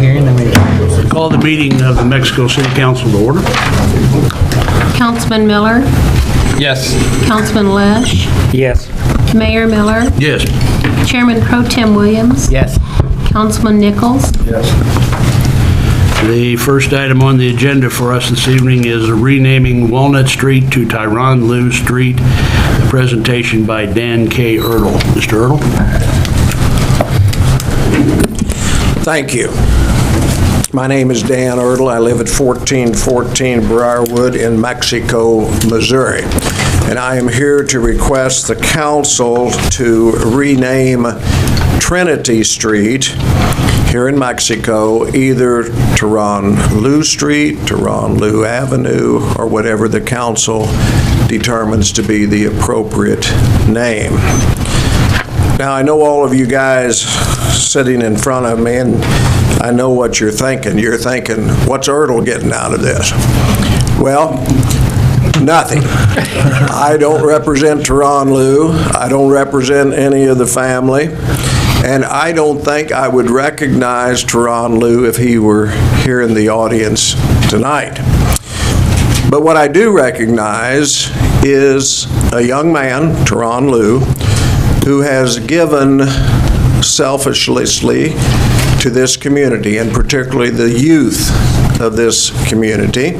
hearing, then we... Call the meeting of the Mexico City Council to order. Councilman Miller, Yes. Councilman Lesh, Yes. Mayor Miller, Yes. Chairman Pro Tem Williams, Yes. Councilman Nichols. The first item on the agenda for us this evening is renaming Walnut Street to Tyron Lue Street. A presentation by Dan K. Ertl. Mr. Ertl? Thank you. My name is Dan Ertl. I live at 1414 Briarwood in Mexico, Missouri. And I am here to request the council to rename Trinity Street here in Mexico either Tyron Lue Street, Tyron Lue Avenue, or whatever the council determines to be the appropriate name. Now, I know all of you guys sitting in front of me, and I know what you're thinking. You're thinking, what's Ertl getting out of this? Well, nothing. I don't represent Tyron Lue. I don't represent any of the family. And I don't think I would recognize Tyron Lue if he were here in the audience tonight. But what I do recognize is a young man, Tyron Lue, who has given selflessly to this community, and particularly the youth of this community.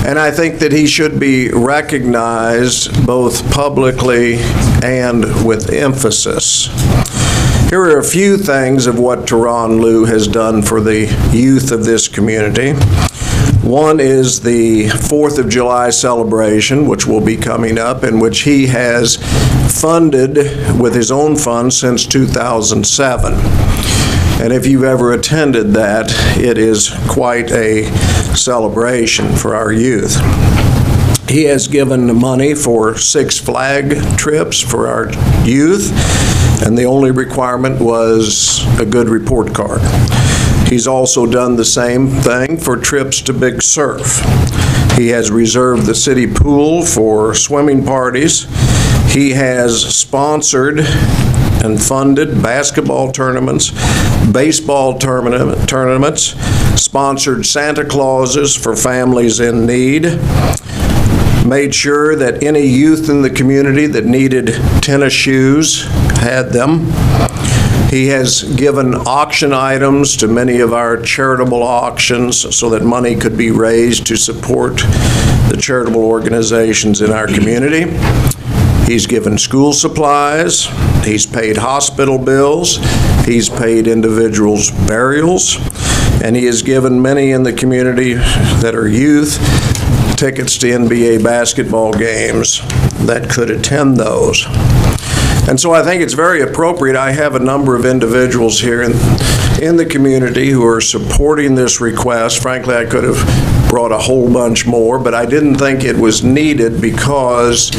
And I think that he should be recognized both publicly and with emphasis. Here are a few things of what Tyron Lue has done for the youth of this community. One is the 4th of July celebration, which will be coming up, in which he has funded with his own funds since 2007. And if you've ever attended that, it is quite a celebration for our youth. He has given money for Six Flags trips for our youth, and the only requirement was a good report card. He's also done the same thing for trips to Big Surf. He has reserved the city pool for swimming parties. He has sponsored and funded basketball tournaments, baseball tournaments, sponsored Santa Clauses for families in need, made sure that any youth in the community that needed tennis shoes had them. He has given auction items to many of our charitable auctions so that money could be raised to support the charitable organizations in our community. He's given school supplies, he's paid hospital bills, he's paid individuals' burials, and he has given many in the community that are youth tickets to NBA basketball games that could attend those. And so I think it's very appropriate. I have a number of individuals here in the community who are supporting this request. Frankly, I could have brought a whole bunch more, but I didn't think it was needed because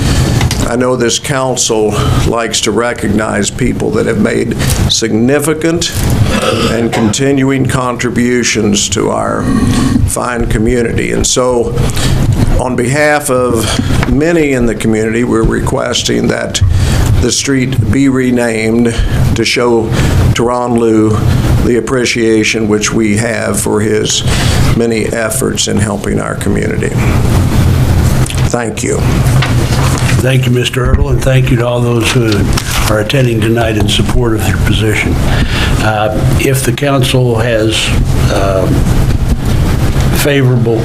I know this council likes to recognize people that have made significant and continuing contributions to our fine community. And so, on behalf of many in the community, we're requesting that the street be renamed to show Tyron Lue the appreciation which we have for his many efforts in helping our community. Thank you. Thank you, Mr. Ertl, and thank you to all those who are attending tonight in support of your position. If the council has favorable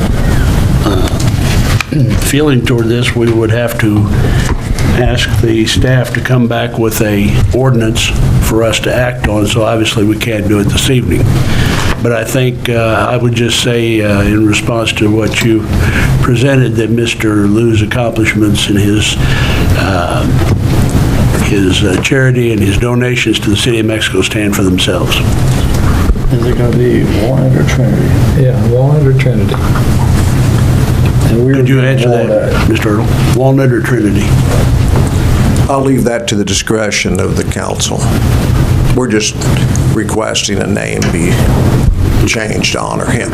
feeling toward this, we would have to ask the staff to come back with a ordinance for us to act on, so obviously we can't do it this evening. But I think I would just say in response to what you presented that Mr. Lue's accomplishments and his charity and his donations to the City of Mexico stand for themselves. Is it going to be Walnut or Trinity? Yeah, Walnut or Trinity. And we Could you answer that, Mr. Ertl? Walnut or Trinity? I'll leave that to the discretion of the council. We're just requesting a name be changed to honor him.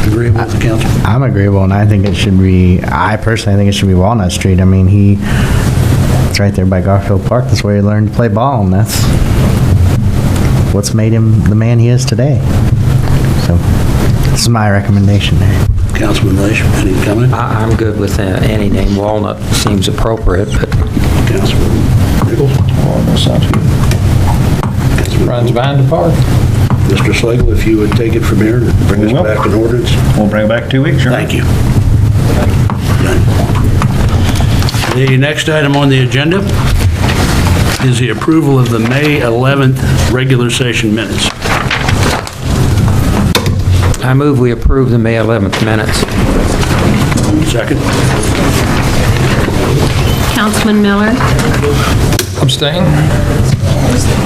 Agreeable with the council? I'm agreeable, and I think it should be, I personally think it should be Walnut Street. I mean, It's right there by Garfield Park. That's where he learned to play ball, and that's what's made him the man he is today. So, this is my recommendation there. Councilman Lesh, any comment? I'm good with any name. Walnut seems appropriate, but Councilman Nichols? Oh, that sounds good. Runs behind the park. Mr. Slagle, if you would take it from here and bring us We will. back an ordinance. We'll bring it back 2 weeks, sure. Thank you. The next item on the agenda is the approval of the May 11th regular session minutes. I move we approve the May 11th minutes. Second? Councilman Miller, Abstain?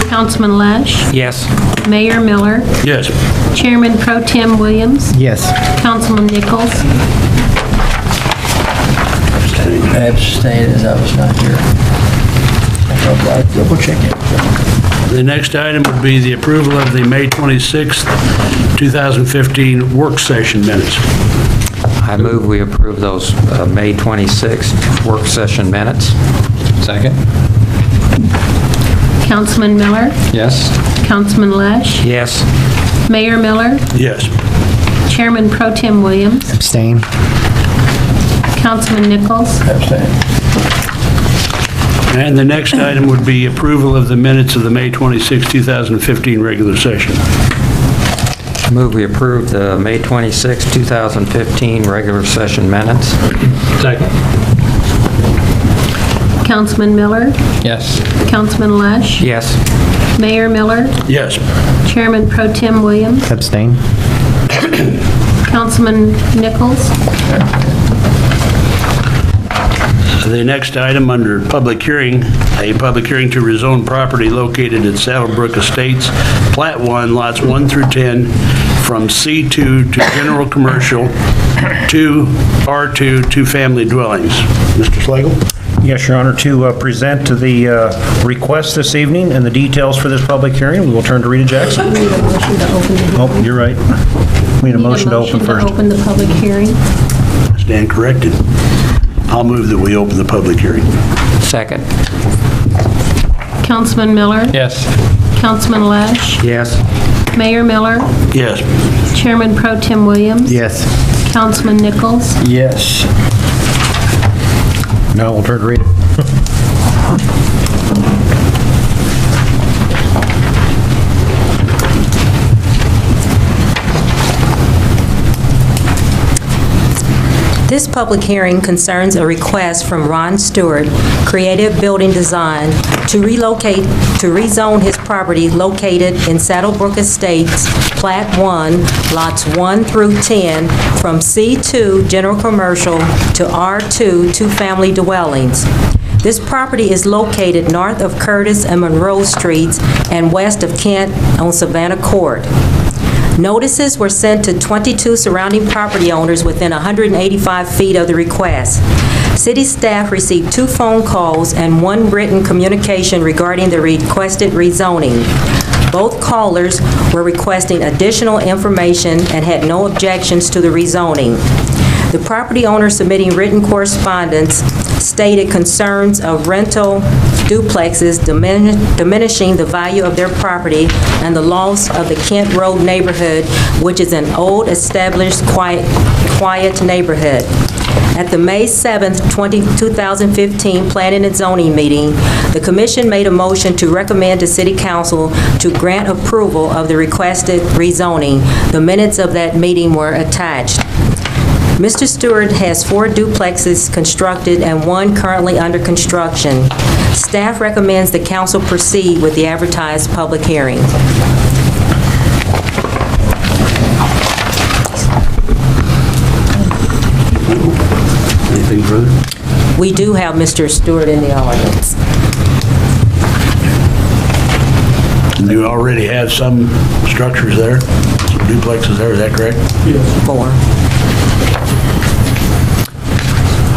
Councilman Lesh, Yes. Mayor Miller, Yes. Chairman Pro Tem Williams, Yes. Councilman Nichols, Abstain as I was not here. I'll double check it. The next item would be the approval of the May 26th, 2015 work session minutes. I move we approve those May 26th work session minutes. Second? Councilman Miller, Yes. Councilman Lesh, Yes. Mayor Miller, Yes. Chairman Pro Tem Williams, Abstain. Councilman Nichols, Abstain. And the next item would be approval of the minutes of the May 26th, 2015 regular session. I move we approve the May 26th, 2015 regular session minutes. Second. Councilman Miller, Yes. Councilman Lesh, Yes. Mayor Miller, Yes. Chairman Pro Tem Williams, Abstain. Councilman Nichols, The next item under public hearing, a public hearing to rezone property located at Saddlebrook Estates, Plat 1, lots 1 through 10, from C2 to general commercial to R2 to family dwellings. Mr. Slagle? Yes, Your Honor, to present to the request this evening and the details for this public hearing, we will turn to Rita Jackson. need a motion to open the... Oh, you're right. We need a motion to open first. open the public hearing. Stand corrected. I'll move that we open the public hearing. Second. Councilman Miller, Yes. Councilman Lesh, Yes. Mayor Miller, Yes. Chairman Pro Tem Williams, Yes. Councilman Nichols, Yes. Now we'll turn to Rita. This public hearing concerns a request from Ron Stewart, Creative Building Design, to rezone his property located in Saddlebrook Estates, Plat 1, lots 1 through 10, from C2 General Commercial to R2 Two-Family Dwellings. This property is located north of Curtis and Monroe Streets and west of Kent on Savannah Court. Notices were sent to 22 surrounding property owners within 185 feet of the request. City staff received 2 phone calls and 1 written communication regarding the requested rezoning. Both callers were requesting additional information and had no objections to the rezoning. The property owner submitting written correspondence stated concerns of rental duplexes diminishing the value of their property and the loss of the Kent Road neighborhood, which is an old, established, quiet neighborhood. At the May 7th, 2015 Planning and Zoning meeting, the Commission made a motion to recommend to City Council to grant approval of the requested rezoning. The minutes of that meeting were attached. Mr. Stewart has 4 duplexes constructed and 1 currently under construction. Staff recommends the council proceed with the advertised public hearing. Anything further? We do have Mr. Stewart in the audience. And you already have some structures there, some duplexes there, is that correct? 4.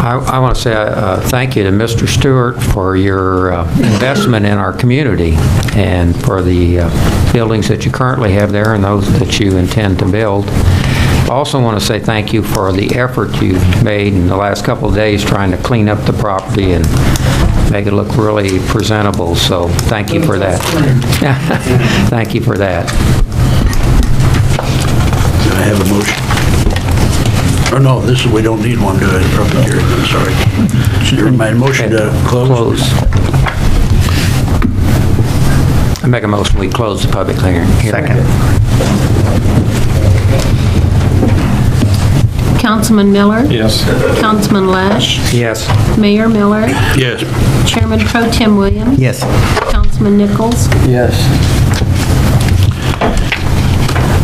I want to say thank you to Mr. Stewart for your investment in our community and for the buildings that you currently have there and those that you intend to build. I also want to say thank you for the effort you've made in the last couple of days trying to clean up the property and make it look really presentable, so thank you for that. Thank you for that. Do I have a motion? Or no, we don't need one to do it, public hearing, I'm sorry. Never mind, motion to close? I make a motion, we close the public hearing. Second. Councilman Miller? Yes. Councilman Lash? Yes. Mayor Miller? Yes. Chairman Pro Tem Williams? Yes. Councilman Nichols? Yes.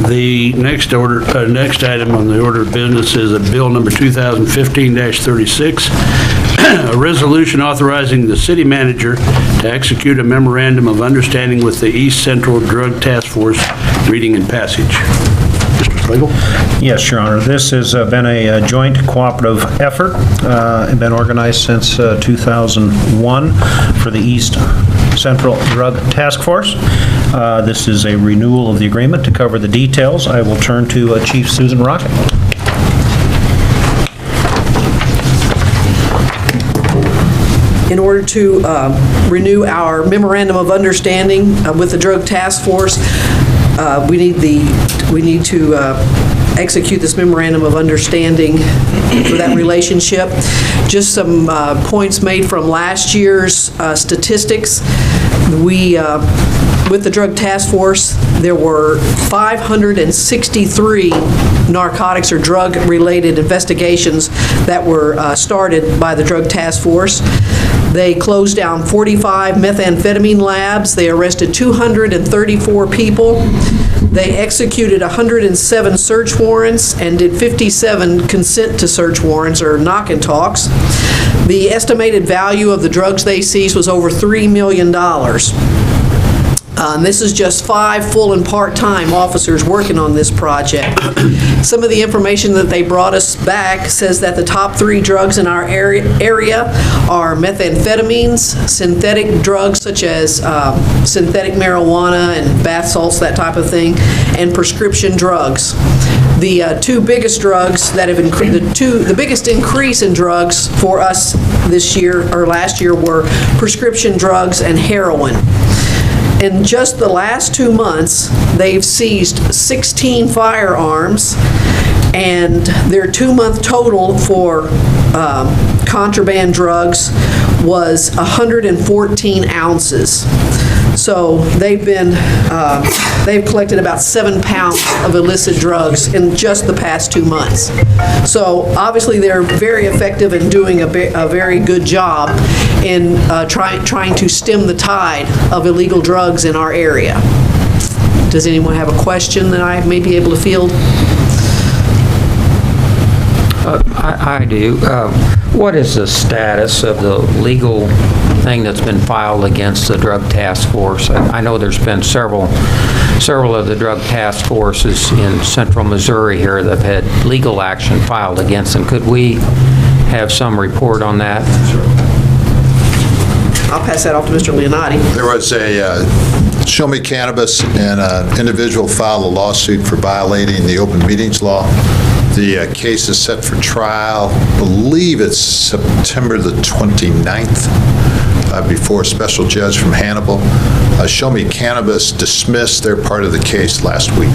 The next item on the order of business is a bill number 2015-36, a resolution authorizing the city manager to execute a memorandum of understanding with the East Central Drug Task Force, reading and passage. Mr. Slagle? Yes, Your Honor. This has been a joint cooperative effort, been organized since 2001 for the East Central Drug Task Force. This is a renewal of the agreement. To cover the details, I will turn to Chief Susan Rocket. In order to renew our memorandum of understanding with the Drug Task Force, we need to execute this memorandum of understanding for that relationship. Just some points made from last year's statistics. With the Drug Task Force, there were 563 narcotics or drug-related investigations that were started by the Drug Task Force. They closed down 45 methamphetamine labs. They arrested 234 people. They executed 107 search warrants and did 57 consent to search warrants, or knock and talks. The estimated value of the drugs they seized was over $3 million. This is just 5 full and part-time officers working on this project. Some of the information that they brought us back says that the top 3 drugs in our area are methamphetamines, synthetic drugs such as synthetic marijuana and bath salts, that type of thing, and prescription drugs. The 2 biggest drugs that have the biggest increase in drugs for us this year or last year were prescription drugs and heroin. In just the last 2 months, they've seized 16 firearms, and their 2-month total for contraband drugs was 114 ounces. So they've collected about 7 pounds of illicit drugs in just the past 2 months. So obviously they're very effective in doing a very good job in trying to stem the tide of illegal drugs in our area. Does anyone have a question that I may be able to field? I do. What is the status of the legal thing that's been filed against the Drug Task Force? I know there's been several of the Drug Task Forces in central Missouri here that have had legal action filed against them. Could we have some report on that? I'll pass that off to Mr. Leonardi. There was a Show Me Cannabis, and an individual filed a lawsuit for violating the open meetings law. The case is set for trial, I believe it's September the 29th, before a special judge from Hannibal. Show Me Cannabis dismissed their part of the case last week.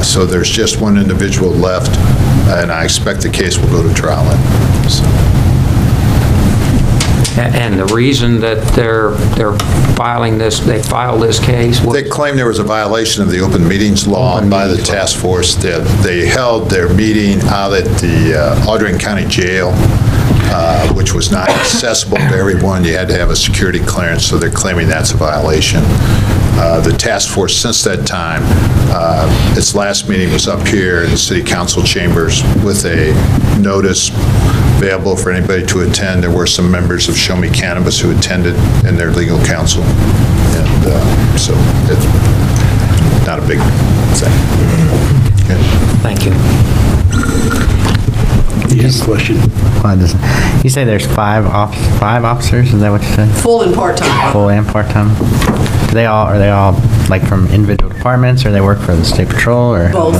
So there's just one individual left, and I expect the case will go to trial then. So. And the reason that they're filing this, they filed this case? They claim there was a violation of the open meetings law by the task force. They held their meeting out at the Audrain County Jail, which was not accessible to everyone. You had to have a security clearance, so they're claiming that's a violation. The task force since that time, its last meeting was up here in the city council chambers with a notice available for anybody to attend. There were some members of Show Me Cannabis who attended in their legal counsel, and so it's not a big thing. Okay. Thank you. Yes, question. You say there's 5 officers, is that what you said? Full and part-time. Full and part-time? Are they all like from individual departments, or they work for the state patrol, or? Both.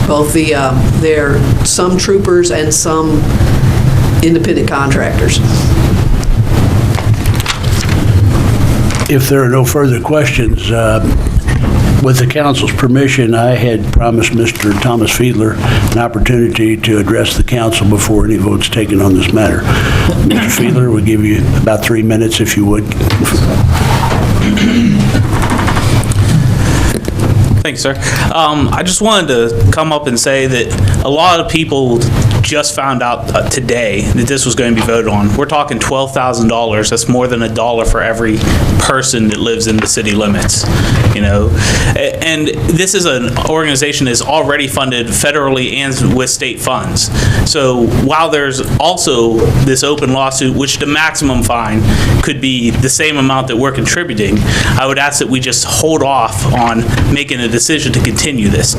Both they're some troopers and some independent contractors. If there are no further questions, with the council's permission, I had promised Mr. Thomas Fiedler an opportunity to address the council before any votes taken on this matter. Mr. Fiedler, we'll give you about 3 minutes if you would. Thanks, sir. I just wanted to come up and say that a lot of people just found out today that this was going to be voted on. We're talking $12,000. That's more than $1 for every person that lives in the city limits, you know. And this is an organization that's already funded federally and with state funds. So while there's also this open lawsuit, which the maximum fine could be the same amount that we're contributing, I would ask that we just hold off on making a decision to continue this.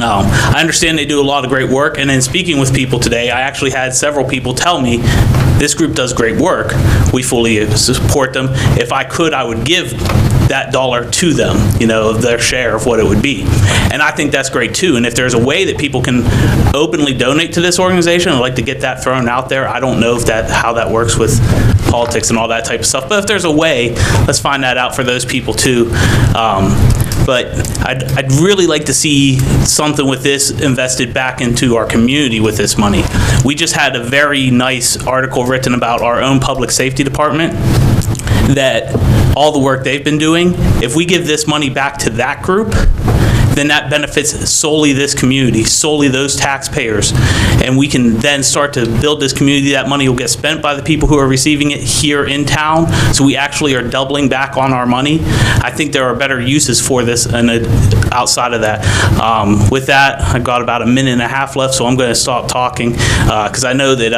I understand they do a lot of great work, and in speaking with people today, I actually had several people tell me this group does great work. We fully support them. If I could, I would give that dollar to them, you know, their share of what it would be. And I think that's great too. And if there's a way that people can openly donate to this organization, I'd like to get that thrown out there. I don't know if how that works with politics and all that type of stuff, but if there's a way, let's find that out for those people too. But I'd really like to see something with this invested back into our community with this money. We just had a very nice article written about our own public safety department, that all the work they've been doing, if we give this money back to that group, then that benefits solely this community, solely those taxpayers. And we can then start to build this community. That money will get spent by the people who are receiving it here in town. So we actually are doubling back on our money. I think there are better uses for this and outside of that. With that, I've got about 1.5 minutes left, so I'm going to stop talking because I know that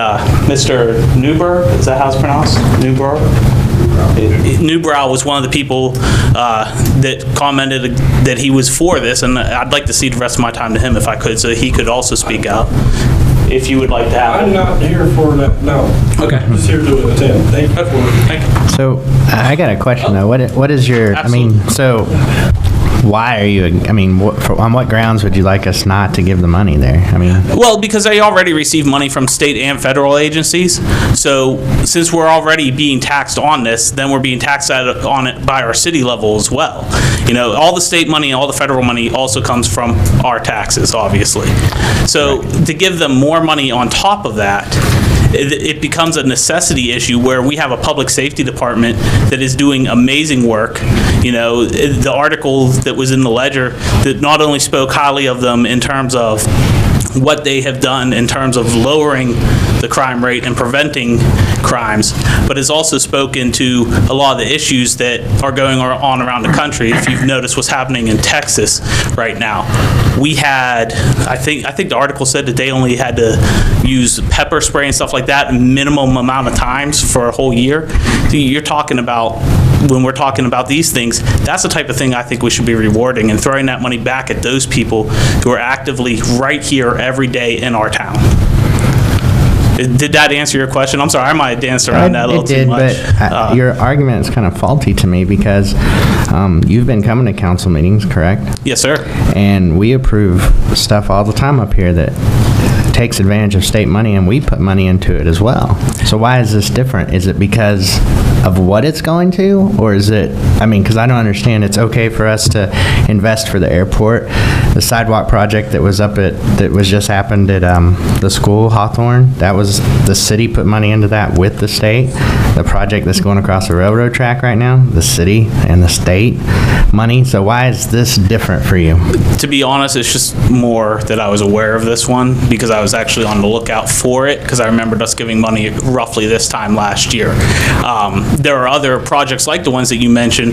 Mr. Newbrow, is that how it's pronounced? Newbrow was one of the people that commented that he was for this, and I'd like to cede the rest of my time to him if I could, so he could also speak out, if you would like to have it. I'm not here for that, no. Okay. I'm just here to attend. Thank you for it. Thank you. So I got a question though. What is your, Absolutely. I mean, so why are you, I mean, on what grounds would you like us not to give the money there? I mean, Well, because they already receive money from state and federal agencies. So since we're already being taxed on this, then we're being taxed on it by our city level as well. You know, all the state money and all the federal money also comes from our taxes, obviously. So to give them more money on top of that, it becomes a necessity issue where we have a public safety department that is doing amazing work. You know, the article that was in the Ledger that not only spoke highly of them in terms of what they have done in terms of lowering the crime rate and preventing crimes, but has also spoken to a lot of the issues that are going on around the country. If you've noticed what's happening in Texas right now, we had, I think the article said that they only had to use pepper spray and stuff like that a minimum amount of times for a whole year. You're talking about, when we're talking about these things, that's the type of thing I think we should be rewarding and throwing that money back at those people who are actively right here every day in our town. Did that answer your question? I'm sorry, I might have danced around that a little too much. But your argument is kind of faulty to me because you've been coming to council meetings, correct? Yes, sir. And we approve stuff all the time up here that takes advantage of state money, and we put money into it as well. So why is this different? Is it because of what it's going to, or is it, I mean, because I don't understand, it's okay for us to invest for the airport. The sidewalk project that was just happened at the school, Hawthorne, that was, the city put money into that with the state. The project that's going across the railroad track right now, the city and the state money. So why is this different for you? To be honest, it's just more that I was aware of this one because I was actually on the lookout for it because I remembered us giving money roughly this time last year. There are other projects like the ones that you mentioned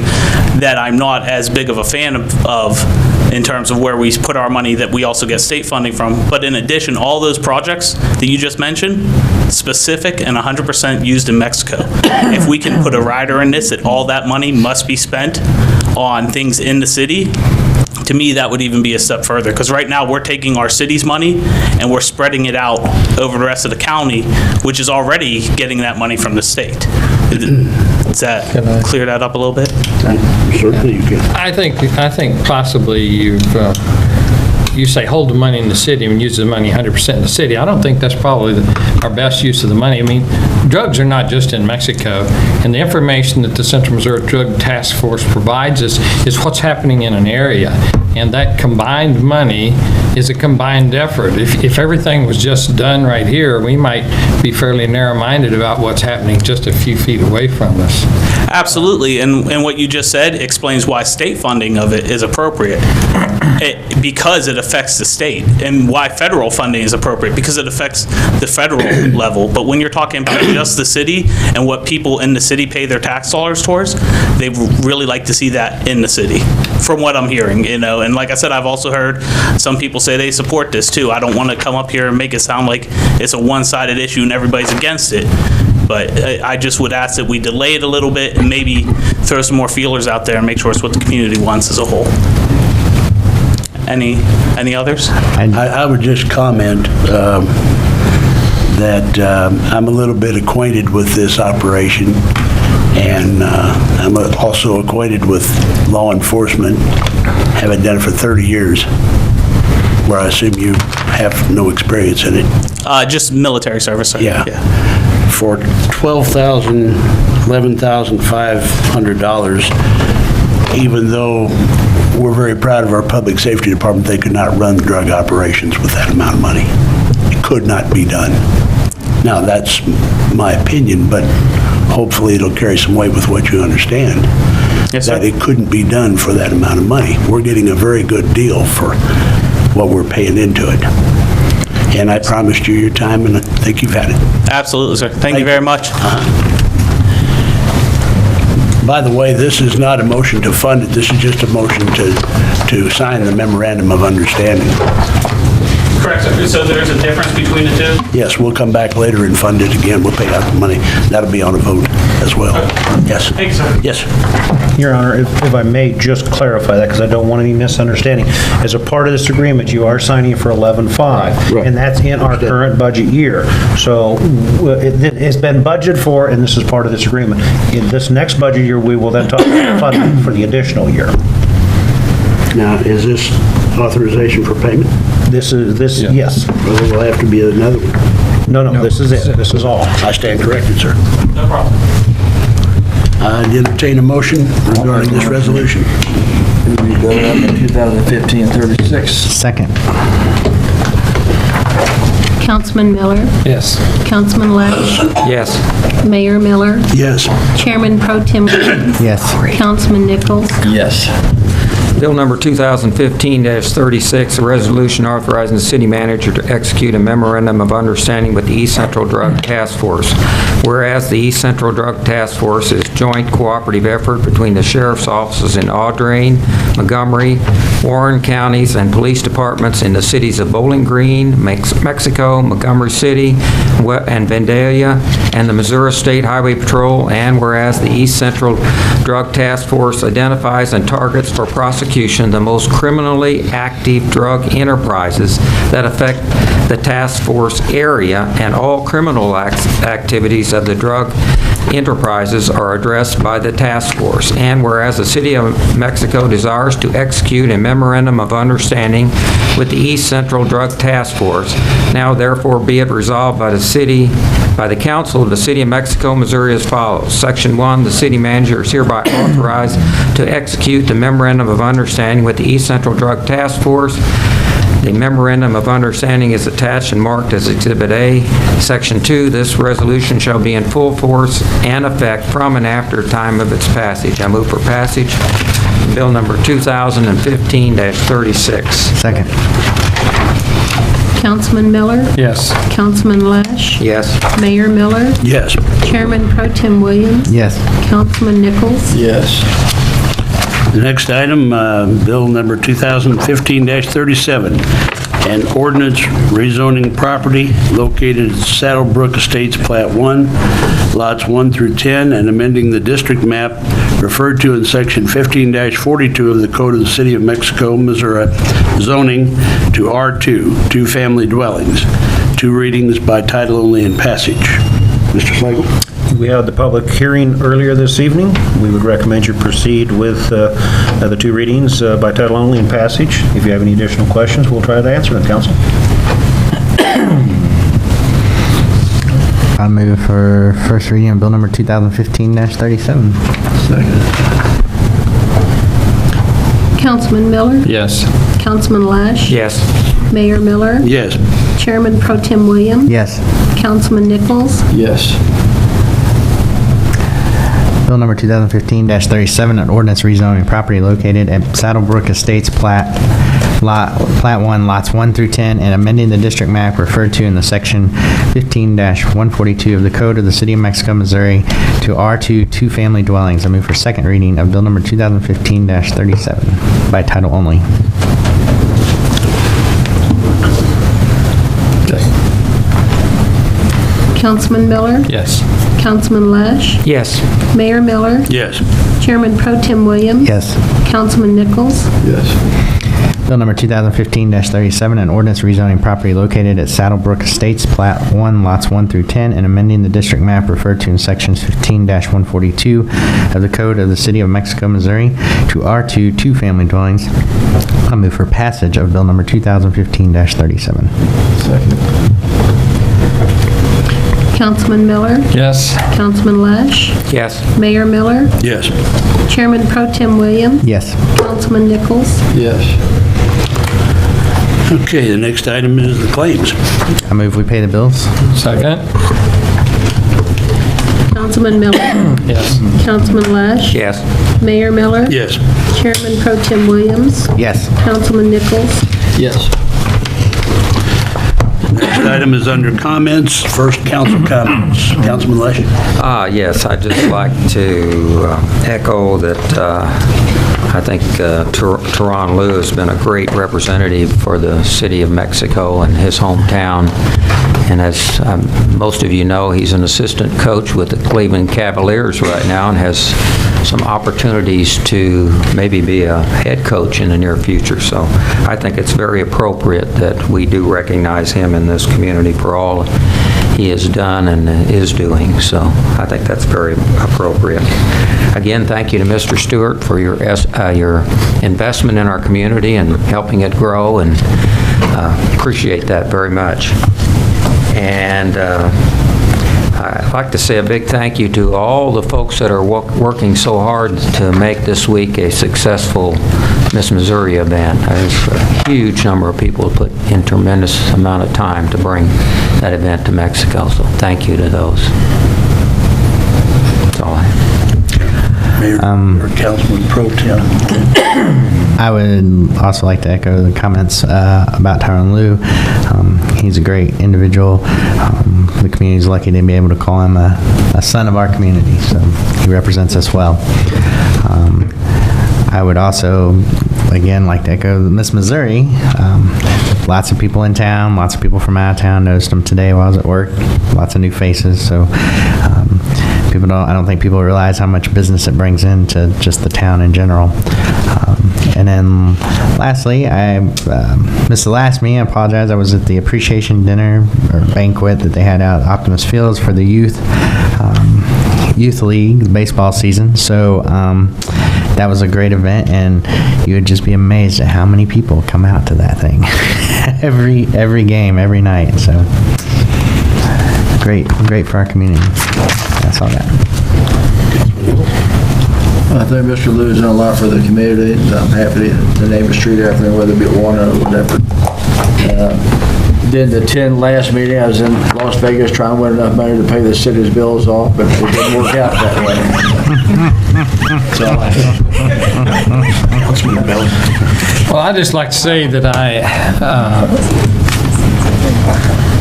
that I'm not as big of a fan of in terms of where we put our money that we also get state funding from. But in addition, all those projects that you just mentioned, specific and 100% used in Mexico. If we can put a rider in this that all that money must be spent on things in the city, to me, that would even be a step further, because right now we're taking our city's money and we're spreading it out over the rest of the county, which is already getting that money from the state. Does that clear that up a little bit? Certainly you can. I think possibly you've you say hold the money in the city and use the money 100% in the city. I don't think that's probably our best use of the money. I mean, drugs are not just in Mexico, and the information that the Central Missouri Drug Task Force provides us is what's happening in an area. And that combined money is a combined effort. If everything was just done right here, we might be fairly narrow-minded about what's happening just a few feet away from us. Absolutely, and what you just said explains why state funding of it is appropriate, because it affects the state, and why federal funding is appropriate, because it affects the federal level. But when you're talking about just the city and what people in the city pay their tax dollars towards, they really like to see that in the city, from what I'm hearing, you know. And like I said, I've also heard some people say they support this too. I don't want to come up here and make it sound like it's a one-sided issue and everybody's against it. But I just would ask that we delay it a little bit and maybe throw some more feelers out there and make sure it's what the community wants as a whole. Any others? I would just comment that I'm a little bit acquainted with this operation, and I'm also acquainted with law enforcement, having done it for 30 years, where I assume you have no experience in it. Just military service, sir. Yeah. For $12,000, $11,500, even though we're very proud of our public safety department, they could not run drug operations with that amount of money. It could not be done. Now, that's my opinion, but hopefully it'll carry some weight with what you understand. Yes, sir. That it couldn't be done for that amount of money. We're getting a very good deal for what we're paying into it. And I promised you your time, and I think you've had it. Absolutely, sir. Thank you very much. By the way, this is not a motion to fund it. This is just a motion to sign the memorandum of understanding. Correct, sir. So there's a difference between the two? Yes, we'll come back later and fund it again. We'll pay out the money. That'll be on a vote as well. Yes. Thank you, sir. Yes. Your Honor, if I may just clarify that, because I don't want any misunderstanding. As a part of this agreement, you are signing for 11.5, and that's in our current budget year. So it's been budgeted for, and this is part of this agreement. In this next budget year, we will then talk about funding for the additional year. Now, is this authorization for payment? Yes. Or there will have to be another one? No, this is it. This is all. I stand corrected, sir. No problem. I entertain a motion regarding this resolution. We go up in 2015-36. Second. Councilman Miller, Yes. Councilman Lash, Yes. Mayor Miller, Yes. Chairman Pro Tem Williams, Yes. Councilman Nichols, Yes. Bill number 2015-36, a resolution authorizing the city manager to execute a memorandum of understanding with the East Central Drug Task Force. Whereas the East Central Drug Task Force is a joint cooperative effort between the sheriff's offices in Audrain, Montgomery, Warren counties, and police departments in the cities of Bowling Green, Mexico, Montgomery City, and Vandalia, and the Missouri State Highway Patrol. And whereas the East Central Drug Task Force identifies and targets for prosecution the most criminally active drug enterprises that affect the task force area, and all criminal activities of the drug enterprises are addressed by the task force. And whereas the City of Mexico desires to execute a memorandum of understanding with the East Central Drug Task Force, now therefore be it resolved by the Council of the City of Mexico, Missouri as follows. Section 1, the city manager is hereby authorized to execute the memorandum of understanding with the East Central Drug Task Force. The memorandum of understanding is attached and marked as Exhibit A. Section 2, this resolution shall be in full force and effect from and after time of its passage. I move for passage. Bill number 2015-36. Second. Councilman Miller, Yes. Councilman Lash, Yes. Mayor Miller, Yes. Chairman Pro Tem Williams, Yes. Councilman Nichols, Yes. The next item, Bill number 2015-37, an ordinance rezoning property located at Saddlebrook Estates Plat 1, lots 1 through 10, and amending the district map referred to in Section 15-42 of the Code of the City of Mexico, Missouri, zoning to R2, two-family dwellings. Two readings by title only and passage. Mr. Slagle? We had the public hearing earlier this evening. We would recommend you proceed with the two readings by title only and passage. If you have any additional questions, we'll try to answer them, council. I move for first reading of bill number 2015-37. Councilman Miller? Yes. Councilman Lash? Yes. Mayor Miller? Yes. Chairman Pro Tem Williams? Yes. Councilman Nichols? Yes. Bill number 2015-37, an ordinance rezoning property located at Saddlebrook Estates Plat 1, lots 1 through 10, and amending the district map referred to in the section 15-142 of the Code of the City of Mexico, Missouri to R2 two-family dwellings. I move for second reading of bill number 2015-37 by title only. Councilman Miller? Yes. Councilman Lash? Yes. Mayor Miller? Yes. Chairman Pro Tem Williams? Yes. Councilman Nichols? Yes. Bill number 2015-37, an ordinance rezoning property located at Saddlebrook Estates, Plat 1, lots 1 through 10, and amending the district map referred to in sections 15-142 of the Code of the City of Mexico, Missouri to R2 two-family dwellings. I move for passage of bill number 2015-37. Second. Councilman Miller? Yes. Councilman Lash? Yes. Mayor Miller? Yes. Chairman Pro Tem Williams? Yes. Councilman Nichols? Yes. Okay, the next item is the claims. I move we pay the bills. Second. Councilman Miller? Yes. Councilman Lash? Yes. Mayor Miller? Yes. Chairman Pro Tem Williams? Yes. Councilman Nichols? Yes. Next item is under comments. First, council comments. Councilman Lash. Yes, I'd just like to echo that I think Teron Liu has been a great representative for the City of Mexico and his hometown. And as most of you know, he's an assistant coach with the Cleveland Cavaliers right now and has some opportunities to maybe be a head coach in the near future. So I think it's very appropriate that we do recognize him in this community for all he has done and is doing. So I think that's very appropriate. Again, thank you to Mr. Stewart for your investment in our community and helping it grow, and appreciate that very much. And I'd like to say a big thank you to all the folks that are working so hard to make this week a successful Miss Missouri event. There's a huge number of people who put in tremendous amount of time to bring that event to Mexico, so thank you to those. That's all I have. Mayor or Councilman Pro Tem. I would also like to echo the comments about Teron Liu. He's a great individual. The community's lucky to be able to call him a son of our community, so he represents us well. I would also, again, like to echo Miss Missouri. Lots of people in town, lots of people from out of town. Noticed them today while I was at work. Lots of new faces, so I don't think people realize how much business it brings into just the town in general. And then lastly, I missed the last meeting. I apologize. I was at the appreciation dinner or banquet that they had out at Optimus Fields for the youth league, the baseball season. So that was a great event, and you would just be amazed at how many people come out to that thing every game, every night. So great for our community. That's all I got. I think Mr. Liu's done a lot for the community. I'm happy to name a street after him, whether it be Warner or whatever. Did the 10 last meeting, I was in Las Vegas trying to win enough money to pay the city's bills off, but it didn't work out that way. That's all I have. Well, I'd just like to say that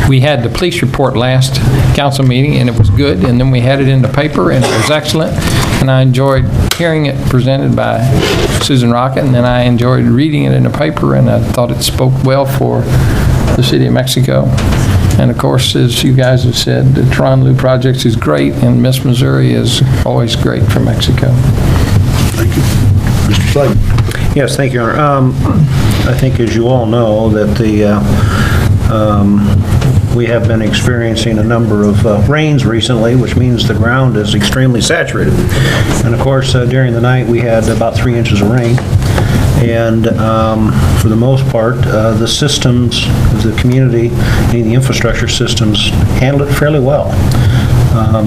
we had the police report last council meeting, and it was good, and then we had it in the paper, and it was excellent, and I enjoyed hearing it presented by Susan Rocket, and then I enjoyed reading it in the paper, and I thought it spoke well for the City of Mexico. And of course, as you guys have said, the Teron Liu project is great, and Miss Missouri is always great for Mexico. Thank you. Mr. Slade. Yes, thank you, Your Honor. I think, as you all know, that the we have been experiencing a number of rains recently, which means the ground is extremely saturated. And of course, during the night, we had about 3 inches of rain. And for the most part, the systems, the community, the infrastructure systems handled it fairly well.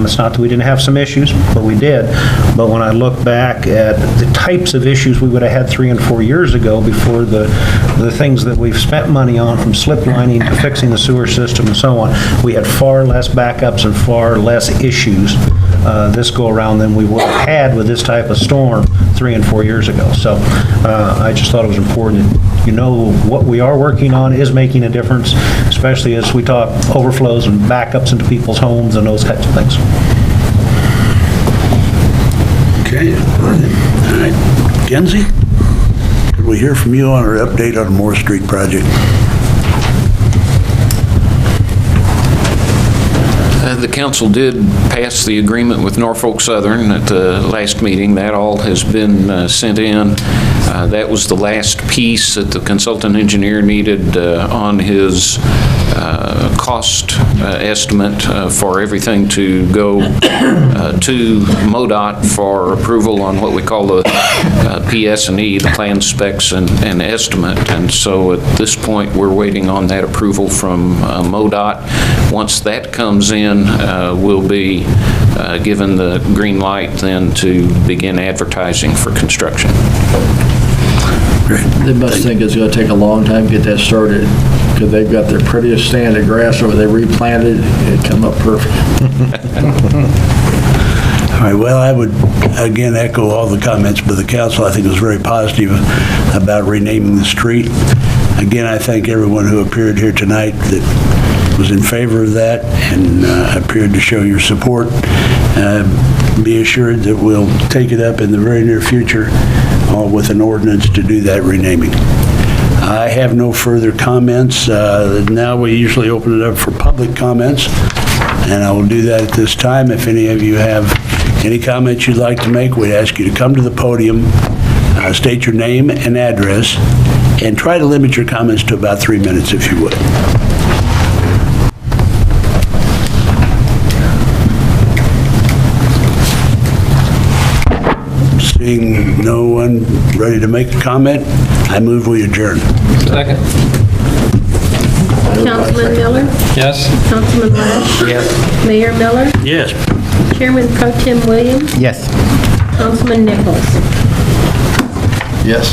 It's not that we didn't have some issues, but we did. But when I look back at the types of issues we would have had 3 and 4 years ago before the things that we've spent money on, from slip lining to fixing the sewer system and so on, we had far less backups and far less issues this go-around than we would have had with this type of storm 3 and 4 years ago. So I just thought it was important that what we are working on is making a difference, especially as we talk overflows and backups into people's homes and those types of things. Okay. All right. Kenzie, could we hear from you on our update on the Moore Street project? The council did pass the agreement with Norfolk Southern at the last meeting. That all has been sent in. That was the last piece that the consultant engineer needed on his cost estimate for everything to go to MoDOT for approval on what we call the PS&E, the plan specs and estimate. And so at this point, we're waiting on that approval from MoDOT. Once that comes in, we'll be given the green light then to begin advertising for construction. They must think it's going to take a long time to get that started, because they've got their prettiest stand of grass over there replanted. It come up perfect. All right, well, I would, again, echo all the comments by the council. I think it was very positive about renaming the street. Again, I thank everyone who appeared here tonight that was in favor of that and appeared to show your support. Be assured that we'll take it up in the very near future with an ordinance to do that renaming. I have no further comments. Now we usually open it up for public comments, and I will do that at this time. If any of you have any comments you'd like to make, we'd ask you to come to the podium, state your name and address, and try to limit your comments to about 3 minutes if you would. Seeing no one ready to make a comment, I move we adjourn. Second. Councilman Miller? Yes. Councilman Lash? Yes. Mayor Miller? Yes. Chairman Pro Tem Williams? Yes. Councilman Nichols? Yes.